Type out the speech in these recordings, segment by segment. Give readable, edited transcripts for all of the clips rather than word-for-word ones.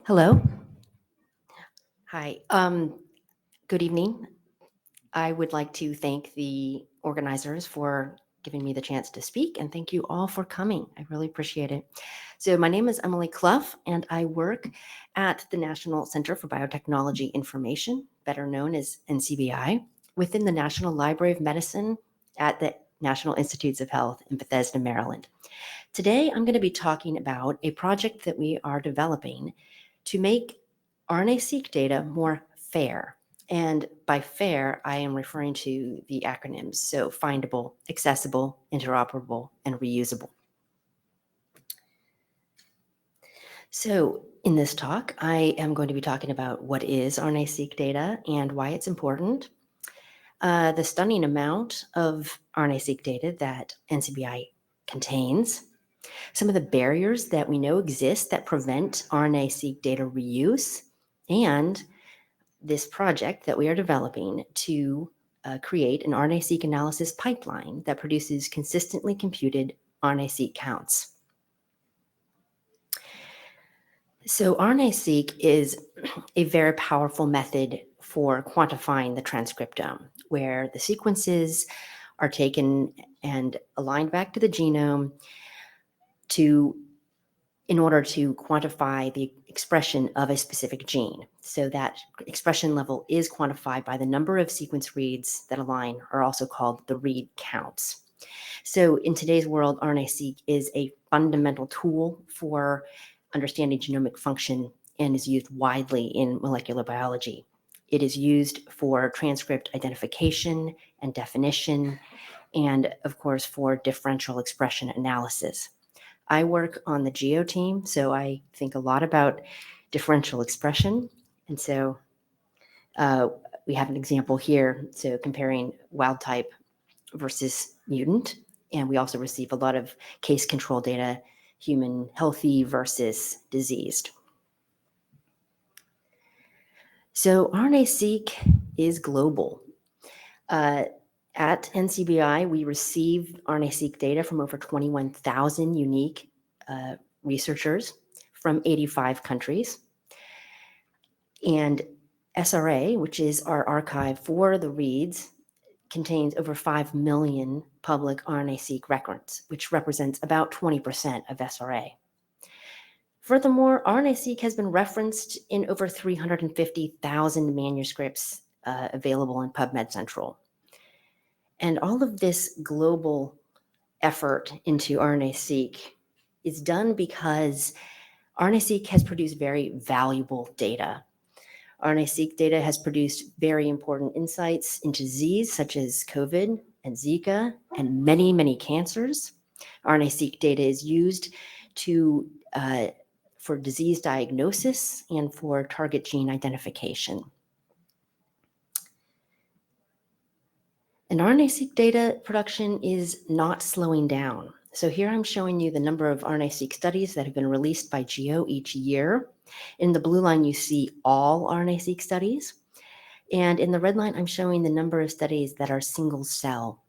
Hello. Hi. Good evening. I would like to thank the organizers for giving me the chance to speak, and thank you all for coming. I really appreciate it. So, my name is Emily Clough, and I work at the National Center for Biotechnology Information, better known as NCBI, within the National Library of Medicine at the National Institutes of Health in Bethesda, Maryland. Today, I'm going to be talking about a project that we are developing to make RNA-seq data more fair. And by fair, I am referring to the acronyms, so findable, accessible, interoperable, and reusable. So in this talk, I am going to be talking about what is RNA-seq data and why it's important, the stunning amount of RNA-seq data that NCBI contains, some of the barriers that we know exist that prevent RNA-seq data reuse, and this project that we are developing to create an RNA-seq analysis pipeline that produces consistently computed RNA-seq counts. So RNA-seq is a very powerful method for quantifying the transcriptome, where the sequences are taken and aligned back to the genome in order to quantify the expression of a specific gene. So that expression level is quantified by the number of sequence reads that align, are also called the read counts. So in today's world, RNA-seq is a fundamental tool for understanding genomic function and is used widely in molecular biology. It is used for transcript identification and definition, and of course for differential expression analysis. I work on the geo team, so I think a lot about differential expression. And so we have an example here, so comparing wild type versus mutant. And we also receive a lot of case control data, human healthy versus diseased. So RNA-seq is global. At NCBI, we receive RNA-seq data from over 21,000 unique researchers from 85 countries. And SRA, which is our archive for the reads, contains over 5 million public RNA-seq records, which represents about 20% of SRA. Furthermore, RNA-seq has been referenced in over 350,000 manuscripts available in PubMed Central. And all of this global effort into RNA-seq is done because RNA-seq has produced very valuable data. RNA-seq data has produced very important insights into disease such as COVID and Zika and many, many cancers. RNA-seq data is used for disease diagnosis and for target gene identification. And RNA-seq data production is not slowing down. So here I'm showing you the number of RNA-seq studies that have been released by GEO each year. In the blue line, you see all RNA-seq studies. And in the red line, I'm showing the number of studies that are single cell.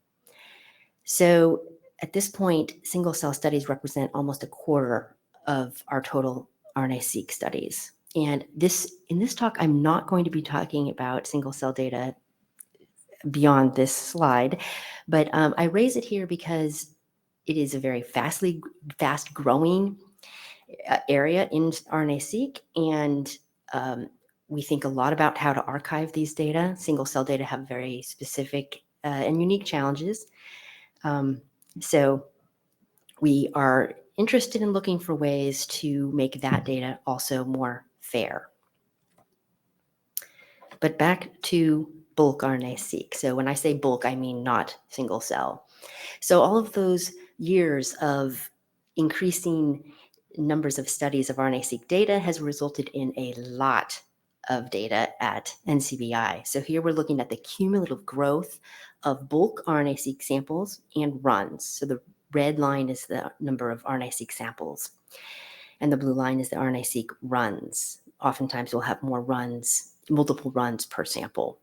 So at this point, single cell studies represent almost a quarter of our total RNA-seq studies. And in this talk, I'm not going to be talking about single cell data beyond this slide, but I raise it here because it is a very fast growing area in RNA-seq, and we think a lot about how to archive these data. Single cell data have very specific and unique challenges. So we are interested in looking for ways to make that data also more fair. But back to bulk RNA-seq. So when I say bulk, I mean not single cell. So all of those years of increasing numbers of studies of RNA-seq data has resulted in a lot of data at NCBI. So here we're looking at the cumulative growth of bulk RNA-seq samples and runs. So the red line is the number of RNA-seq samples, and the blue line is the RNA-seq runs. Oftentimes we'll have multiple runs per sample.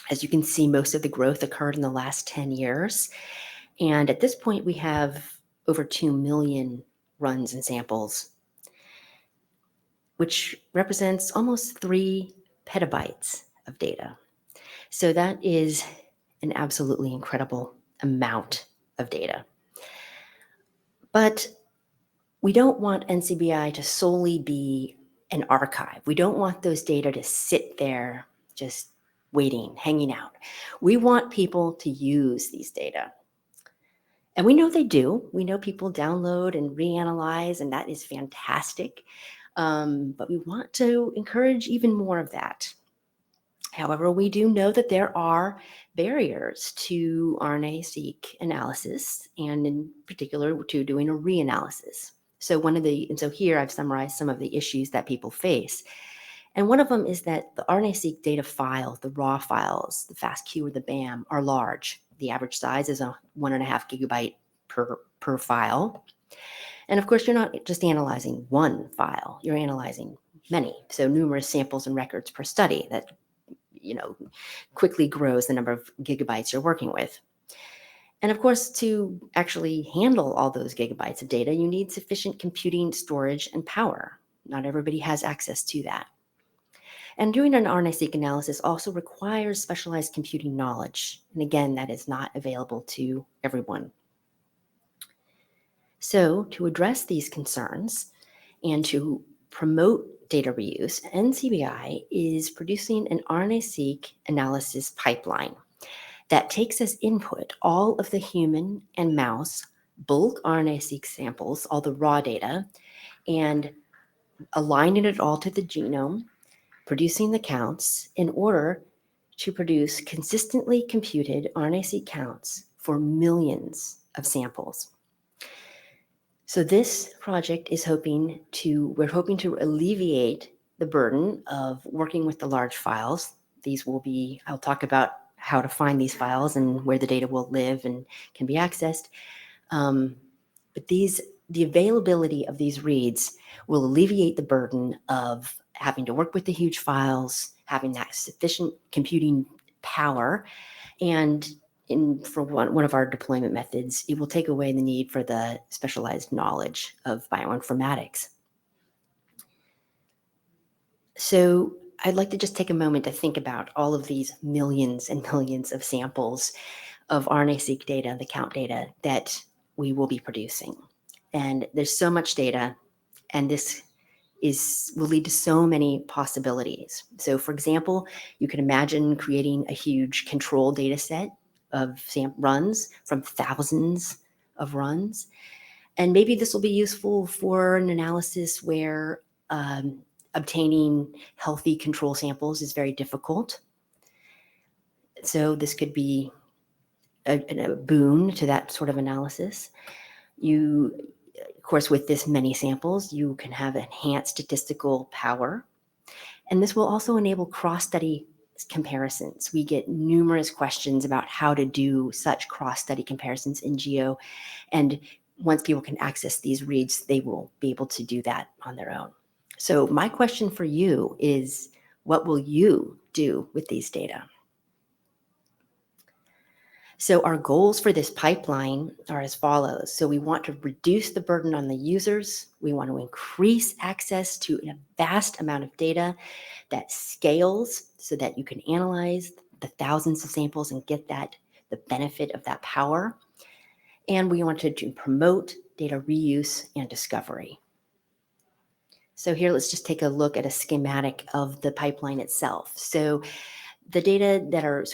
As you can see, most of the growth occurred in the last 10 years. And at this point, we have over 2 million runs and samples. which represents almost 3 petabytes of data. So that is an absolutely incredible amount of data. But we don't want NCBI to solely be an archive. We don't want those data to sit there just waiting, hanging out. We want people to use these data. And we know they do. We know people download and reanalyze, and that is fantastic. But we want to encourage even more of that. However, we do know that there are barriers to RNA-seq analysis, and in particular to doing a reanalysis. So here I've summarized some of the issues that people face. And one of them is that the RNA-seq data file, the raw files, the FASTQ or the BAM, are large. The average size is 1.5 gigabyte per file. And of course, you're not just analyzing one file, you're analyzing many. So numerous samples and records per study that quickly grows the number of gigabytes you're working with. And of course, to actually handle all those gigabytes of data, you need sufficient computing, storage, and power. Not everybody has access to that. And doing an RNA-seq analysis also requires specialized computing knowledge. And again, that is not available to everyone. So to address these concerns and to promote data reuse, NCBI is producing an RNA-seq analysis pipeline that takes as input all of the human and mouse bulk RNA-seq samples, all the raw data, and aligning it all to the genome, producing the counts in order to produce consistently computed RNA-seq counts for millions of samples. So this project is we're hoping to alleviate the burden of working with the large files. I'll talk about how to find these files and where the data will live and can be accessed. But the availability of these reads will alleviate the burden of having to work with the huge files, having that sufficient computing power, and for one of our deployment methods, it will take away the need for the specialized knowledge of bioinformatics. So I'd like to just take a moment to think about all of these millions and millions of samples of RNA-seq data, the count data that we will be producing. And there's so much data, and this will lead to so many possibilities. So for example, you can imagine creating a huge control data set of runs from thousands of runs. And maybe this will be useful for an analysis where obtaining healthy control samples is very difficult. So this could be a boon to that sort of analysis. Of course, with this many samples, you can have enhanced statistical power. And this will also enable cross-study comparisons. We get numerous questions about how to do such cross-study comparisons in Geo. And once people can access these reads, they will be able to do that on their own. So my question for you is, what will you do with these data? So our goals for this pipeline are as follows. So we want to reduce the burden on the users. We want to increase access to a vast amount of data that scales so that you can analyze the thousands of samples and get the benefit of that power. And we wanted to promote data reuse and discovery. So here, let's just take a look at a schematic of the pipeline itself. So the data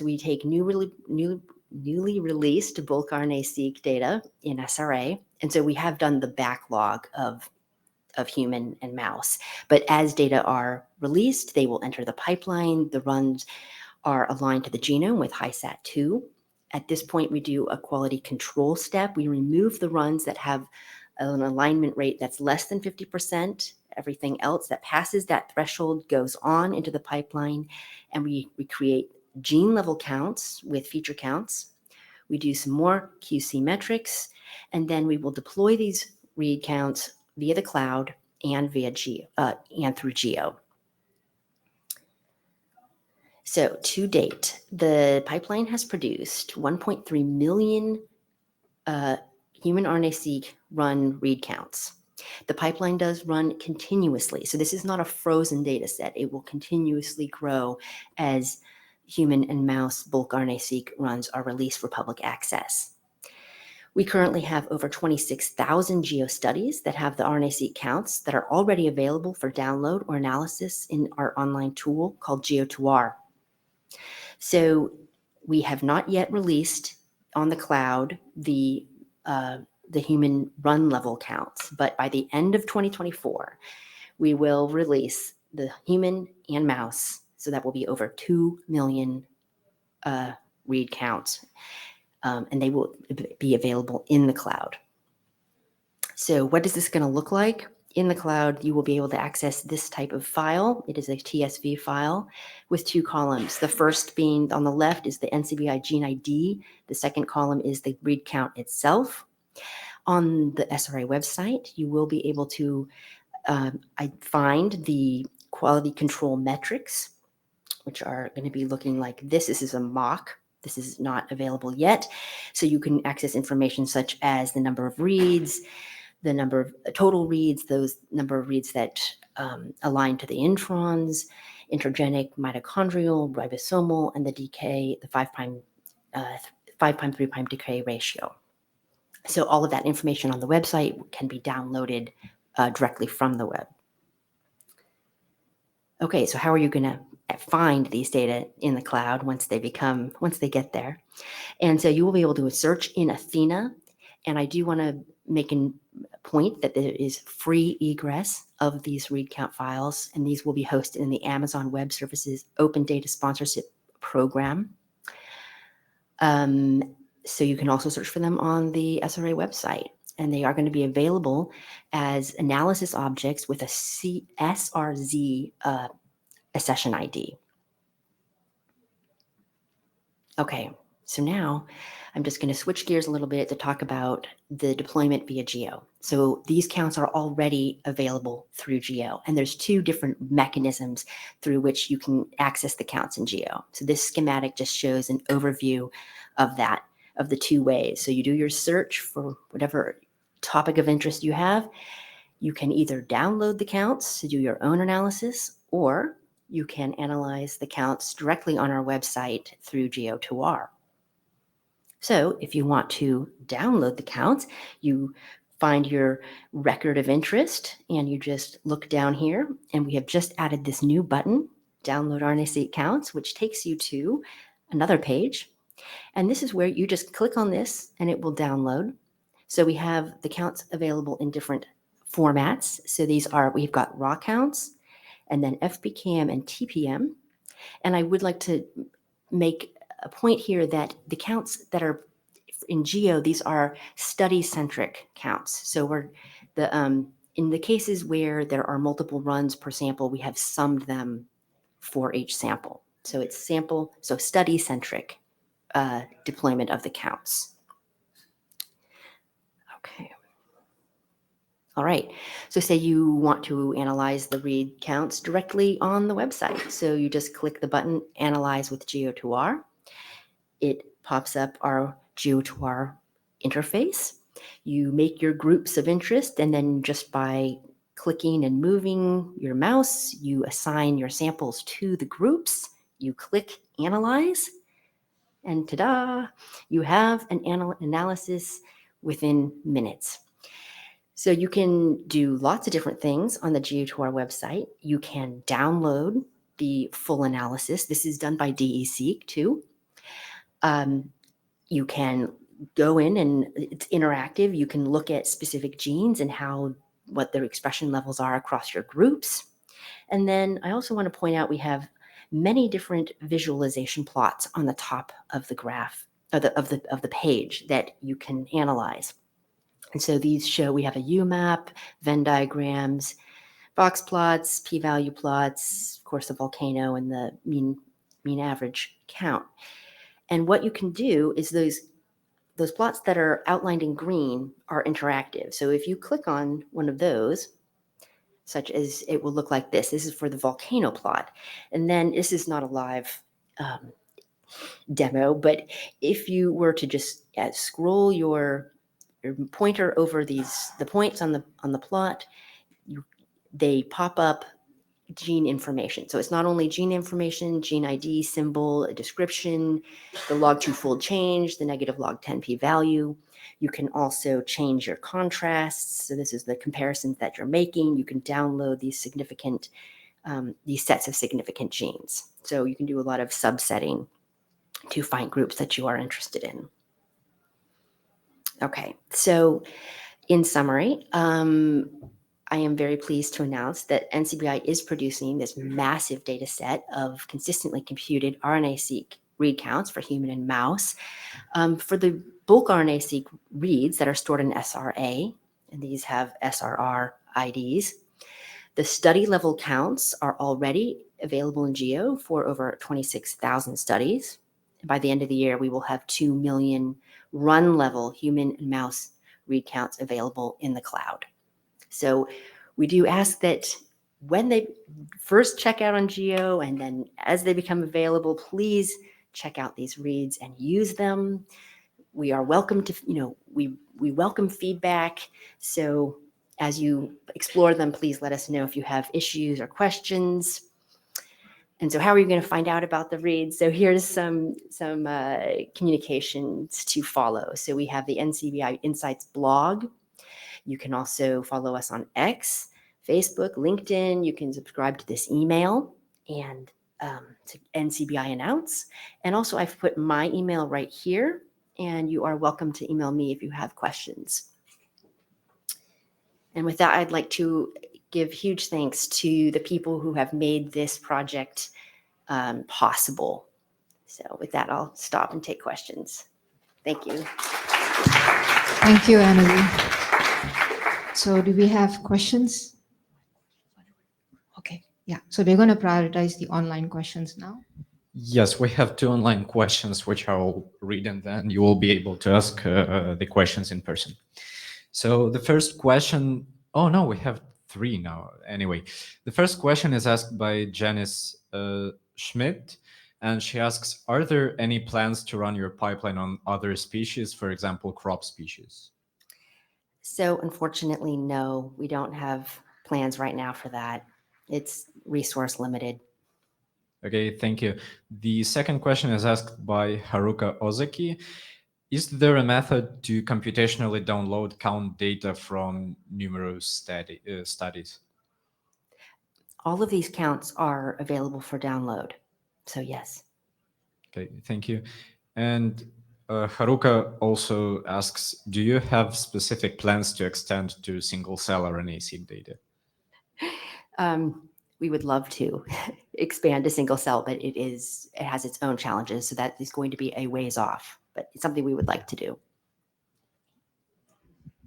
we take newly released bulk RNA-seq data in SRA. And so we have done the backlog of human and mouse. But as data are released, they will enter the pipeline. The runs are aligned to the genome with HiSat2. At this point, we do a quality control step. We remove the runs that have an alignment rate that's less than 50%. Everything else that passes that threshold goes on into the pipeline, and we create gene level counts with feature counts. We do some more QC metrics, and then we will deploy these read counts via the cloud and through Geo. So to date, the pipeline has produced 1.3 million human RNA-seq run read counts. The pipeline does run continuously. So this is not a frozen data set. It will continuously grow as human and mouse bulk RNA-seq runs are released for public access. We currently have over 26,000 GeoStudies that have the RNA-seq counts that are already available for download or analysis in our online tool called Geo2R. So we have not yet released on the cloud the human run level counts, but by the end of 2024, we will release the human and mouse. So that will be over 2 million read counts, and they will be available in the cloud. So what is this going to look like? In the cloud, you will be able to access this type of file. It is a TSV file with 2 columns. The first being on the left is the NCBI gene ID. The second column is the read count itself. On the SRA website, you will be able to find the quality control metrics, which are going to be looking like this. This is a mock. This is not available yet. So you can access information such as the number of reads, the number of total reads, those number of reads that align to the introns, intergenic, mitochondrial, ribosomal, and the decay, the 5' 3' decay ratio. So all of that information on the website can be downloaded directly from the web. Okay, so how are you going to find these data in the cloud once they get there? And so you will be able to search in Athena. And I do want to make a point that there is free egress of these read count files, and these will be hosted in the Amazon Web Services Open Data Sponsorship Program. So you can also search for them on the SRA website, and they are going to be available as analysis objects with a SRZ accession ID. Okay, so now I'm just going to switch gears a little bit to talk about the deployment via Geo. So these counts are already available through Geo, and there's 2 different mechanisms through which you can access the counts in Geo. So this schematic just shows an overview of that, of the 2 ways. So you do your search for whatever topic of interest you have. You can either download the counts to do your own analysis, or you can analyze the counts directly on our website through Geo2R. So if you want to download the counts, you find your record of interest and you just look down here, and we have just added this new button, Download RNA-seq Counts, which takes you to another page. And this is where you just click on this and it will download. So we have the counts available in different formats. So we've got raw counts, and then FPKM and TPM. And I would like to make a point here that the counts that are in Geo, these are study-centric counts. So in the cases where there are multiple runs per sample, we have summed them for each sample. So it's study-centric deployment of the counts. Okay. All right, so say you want to analyze the read counts directly on the website. So you just click the button, Analyze with Geo2R. It pops up our Geo2R interface. You make your groups of interest, and then just by clicking and moving your mouse, you assign your samples to the groups. You click Analyze, and ta-da, you have an analysis within minutes. So you can do lots of different things on the Geo2R website. You can download the full analysis. This is done by DE-seq too. You can go in and it's interactive. You can look at specific genes and what their expression levels are across your groups. And then I also want to point out we have many different visualization plots on the top of the graph of the page that you can analyze. And so these show we have a UMAP, Venn diagrams, box plots, p-value plots, of course the volcano, and the mean average count. And what you can do is those plots that are outlined in green are interactive. So if you click on one of those, such as it will look like this. This is for the volcano plot. And then this is not a live demo, but if you were to just scroll your your pointer over the points on the plot, they pop up gene information. So it's not only gene information, gene ID, symbol, a description, the log2 fold change, the negative log 10 p-value. You can also change your contrasts. So this is the comparisons that you're making. You can download these sets of significant genes. So you can do a lot of subsetting to find groups that you are interested in. Okay, so in summary, I am very pleased to announce that NCBI is producing this massive data set of consistently computed RNA-seq read counts for human and mouse. For the bulk RNA-seq reads that are stored in SRA, and these have SRR IDs, the study level counts are already available in Geo for over 26,000 studies. By the end of the year, we will have 2 million run level human and mouse read counts available in the cloud. So we do ask that when they first check out on Geo and then as they become available, please check out these reads and use them. We are welcome to, we welcome feedback. So as you explore them, please let us know if you have issues or questions. And so how are you going to find out about the reads? So here's some communications to follow. So we have the NCBI Insights blog. You can also follow us on X, Facebook, LinkedIn. You can subscribe to this email and to NCBI Announce. And also I've put my email right here, and you are welcome to email me if you have questions. And with that, I'd like to give huge thanks to the people who have made this project possible. So with that, I'll stop and take questions. Thank you. Thank you, Annalie. So do we have questions? Okay, yeah. So we're going to prioritize the online questions now. Yes, we have 2 online questions, which I'll read, and then you will be able to ask the questions in person. So the first question, oh no, we have 3 now. Anyway, the first question is asked by Janice Schmidt, and she asks, are there any plans to run your pipeline on other species, for example, crop species? So unfortunately, no, we don't have plans right now for that. It's resource limited. Okay, thank you. The second question is asked by Haruka Ozaki. Is there a method to computationally download count data from numerous studies? All of these counts are available for download. So yes. Okay, thank you. And Haruka also asks, do you have specific plans to extend to single-cell RNA-seq data? We would love to expand to single cell, but it has its own challenges. So that is going to be a ways off, but it's something we would like to do.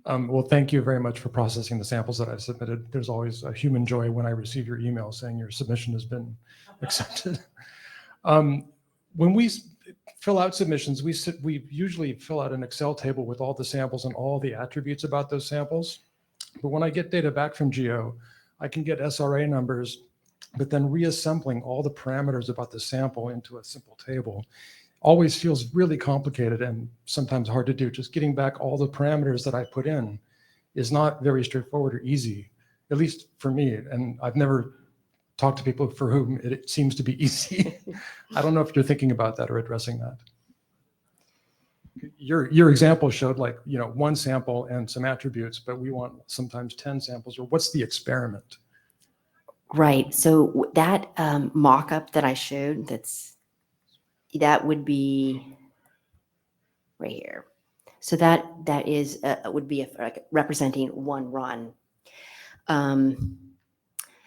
Well, thank you very much for processing the samples that I've submitted. There's always a human joy when I receive your email saying your submission has been accepted. When we fill out submissions, we usually fill out an Excel table with all the samples and all the attributes about those samples. But when I get data back from Geo, I can get SRA numbers, but then reassembling all the parameters about the sample into a simple table always feels really complicated and sometimes hard to do. Just getting back all the parameters that I put in is not very straightforward or easy, at least for me. And I've never talked to people for whom it seems to be easy. I don't know if you're thinking about that or addressing that. Your example showed one sample and some attributes, but we want sometimes 10 samples, or what's the experiment? Right. So that mock-up that I showed, that would be right here. So that is would be representing one run.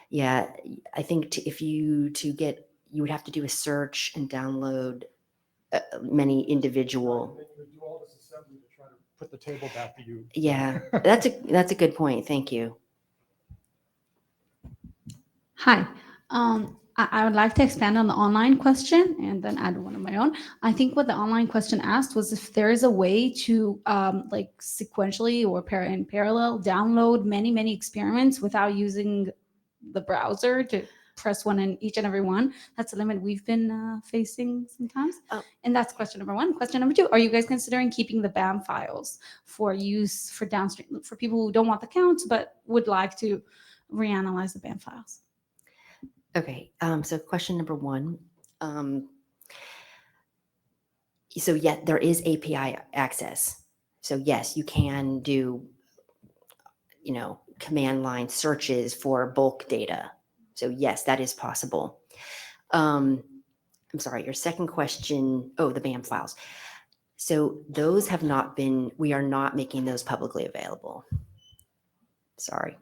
Yeah, I think you would have to do a search and download many individual. Do all this assembly to try to put the table back to you. Yeah, that's a good point. Thank you. Hi. I would like to expand on the online question and then add one of my own. I think what the online question asked was if there is a way to sequentially or in parallel download many experiments without using the browser to. press one in each and every one. That's a limit we've been facing sometimes. Oh. And that's question number one. Question number two, are you guys considering keeping the BAM files for use for downstream, for people who don't want the counts, but would like to reanalyze the BAM files? Okay, so question number one. So yeah, there is API access. So yes, you can do, command line searches for bulk data. So yes, that is possible. I'm sorry, your second question, the BAM files. So those have not been, we are not making those publicly available. Sorry.